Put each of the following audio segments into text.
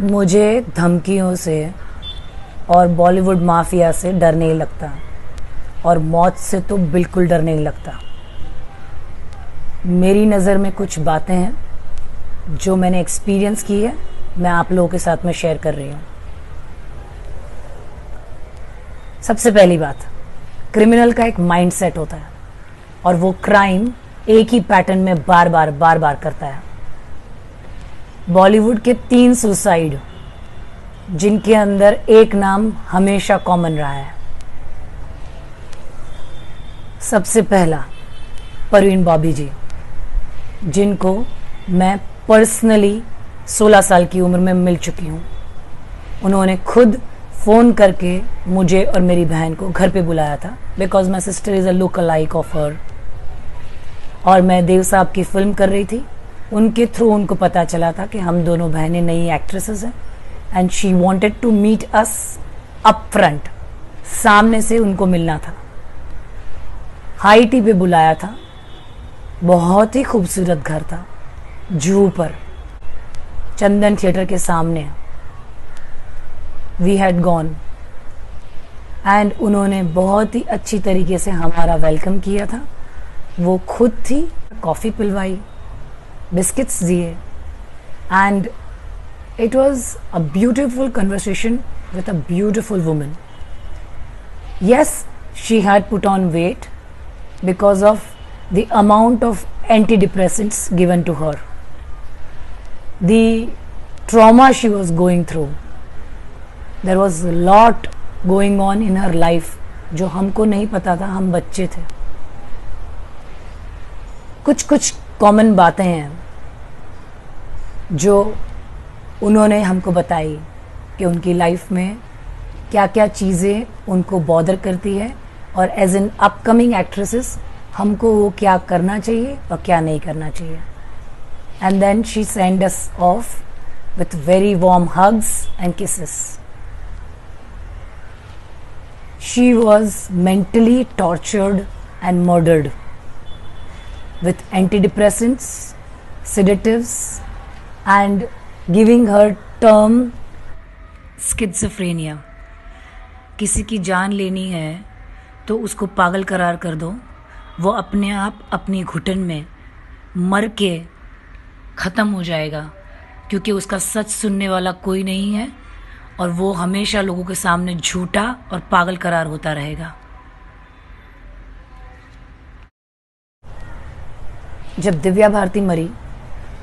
मुझे धमकियों से और बॉलीवुड माफिया से डर नहीं लगता और मौत से तो बिल्कुल डर नहीं लगता। मेरी नज़र में कुछ बातें हैं जो मैंने एक्सपीरियंस की है, मैं आप लोगों के साथ में शेयर कर रही हूँ। सबसे पहली बात, क्रिमिनल का एक माइंडसेट होता है और वो क्राइम एक ही पैटर्न में बार बार करता है। बॉलीवुड के 3 सुसाइड जिनके अंदर एक नाम हमेशा कॉमन रहा है। सबसे पहला परवीन बॉबी जी, जिनको मैं पर्सनली 16 साल की उम्र में मिल चुकी हूँ। उन्होंने खुद फ़ोन करके मुझे और मेरी बहन को घर पे बुलाया था, because my sister is a look like of her. और मैं देव साहब की फिल्म कर रही थी, उनके थ्रू उनको पता चला था कि हम दोनों बहनें नई एक्ट्रेसेस हैं and she wanted to meet us up front, सामने से उनको मिलना था। हाई टी पे बुलाया था, बहुत ही खूबसूरत घर था, जूहू पर, चंदन थिएटर के सामने। वी हैड गॉन एंड उन्होंने बहुत ही अच्छी तरीके से हमारा वेलकम किया था। वो खुद थी, कॉफ़ी पिलवाई, बिस्किट्स दिए and it was a beautiful conversation with a beautiful woman. Yes, she had put on weight because of the amount of antidepressants given to her, the trauma she was going through. There was a lot going on in her life जो हमको नहीं पता था, हम बच्चे थे। कुछ common बातें हैं जो उन्होंने हमको बताई कि उनकी लाइफ में क्या क्या चीज़ें उनको बॉदर करती है और एज एन अपकमिंग एक्ट्रेसेस हमको वो क्या करना चाहिए और क्या नहीं करना चाहिए। And then she send us off with very warm hugs and kisses. She was mentally tortured and murdered with antidepressants, sedatives and giving her term schizophrenia। किसी की जान लेनी है तो उसको पागल करार कर दो, वो अपने आप अपनी घुटन में मर के ख़त्म हो जाएगा, क्योंकि उसका सच सुनने वाला कोई नहीं है और वो हमेशा लोगों के सामने झूठा और पागल करार होता रहेगा। जब दिव्या भारती मरी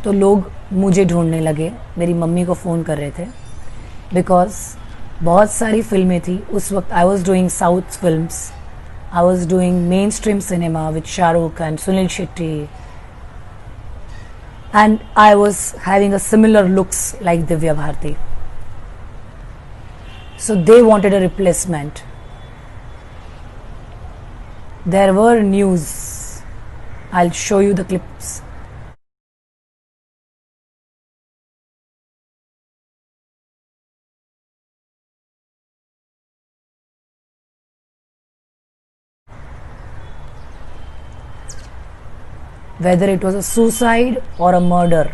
तो लोग मुझे ढूंढने लगे, मेरी मम्मी को फ़ोन कर रहे थे, बिकॉज बहुत सारी फिल्में थी उस वक्त। I was doing south films, I was doing mainstream cinema with Shahrukh and Sunil Shetty, and I was having a similar looks like Divya Bharti. So they wanted a replacement. There were news, I'll show you the clips. Whether it was a suicide or a murder,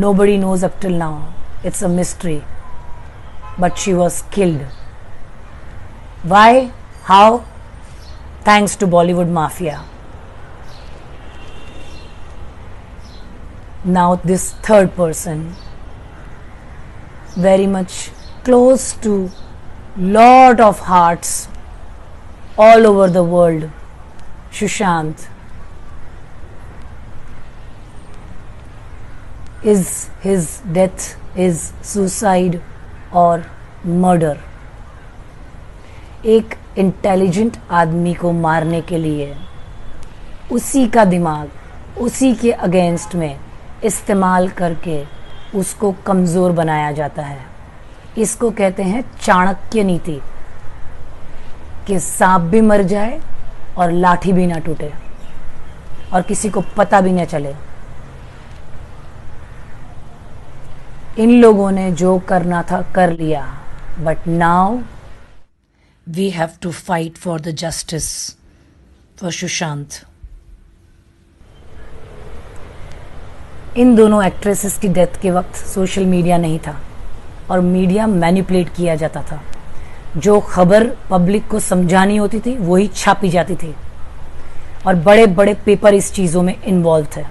nobody knows up till now. It's a mystery. But she was killed. Why? How? Thanks to Bollywood mafia. Now this third person, very much close to lot of hearts all over the world, Sushant, is his death is suicide or murder? एक intelligent आदमी को मारने के लिए उसी का दिमाग उसी के अगेंस्ट में इस्तेमाल करके उसको कमज़ोर बनाया जाता है। इसको कहते हैं चाणक्य नीति, कि सांप भी मर जाए और लाठी भी ना टूटे और किसी को पता भी न चले। इन लोगों ने जो करना था कर लिया, but now we have to fight for the justice for Sushant. इन दोनों एक्ट्रेसेस की डेथ के वक्त सोशल मीडिया नहीं था और मीडिया मैनिपुलेट किया जाता था। जो खबर पब्लिक को समझानी होती थी वही छापी जाती थी और बड़े बड़े पेपर इस चीज़ों में इन्वॉल्व थे।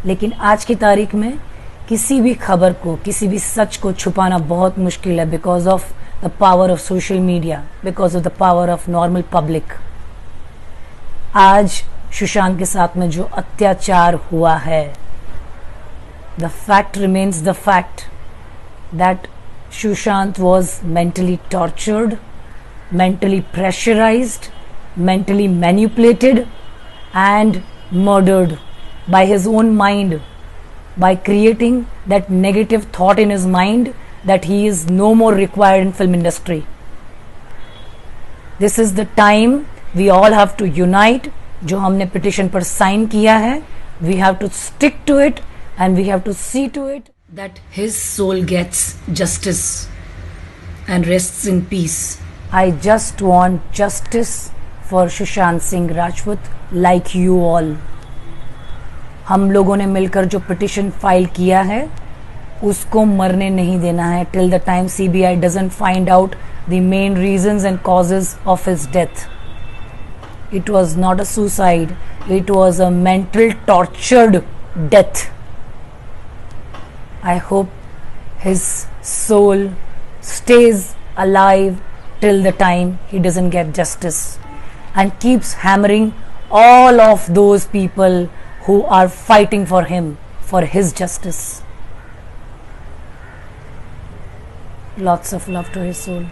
लेकिन आज की तारीख में किसी भी खबर को, किसी भी सच को छुपाना बहुत मुश्किल है, because of the power of social media, because of the power of normal public. आज सुशांत के साथ में जो अत्याचार हुआ है, the fact remains the fact that Sushant was mentally tortured, mentally pressurized, mentally manipulated and murdered by his own mind, by creating that negative thought in his mind that he is no more required in film industry. This is the time we all have to unite. जो हमने petition पर sign किया है, we have to stick to it and we have to see to it that his soul gets justice and rests in peace. I just want justice for Sushant Singh Rajput like you all. हम लोगों ने मिलकर जो petition file किया है उसको मरने नहीं देना है till the time CBI doesn't find out the main reasons and causes of his death. It was not a suicide, it was a mental tortured death. I hope his soul stays alive till the time he doesn't get justice and keeps hammering all of those people who are fighting for him, for his justice. Lots of love to his soul.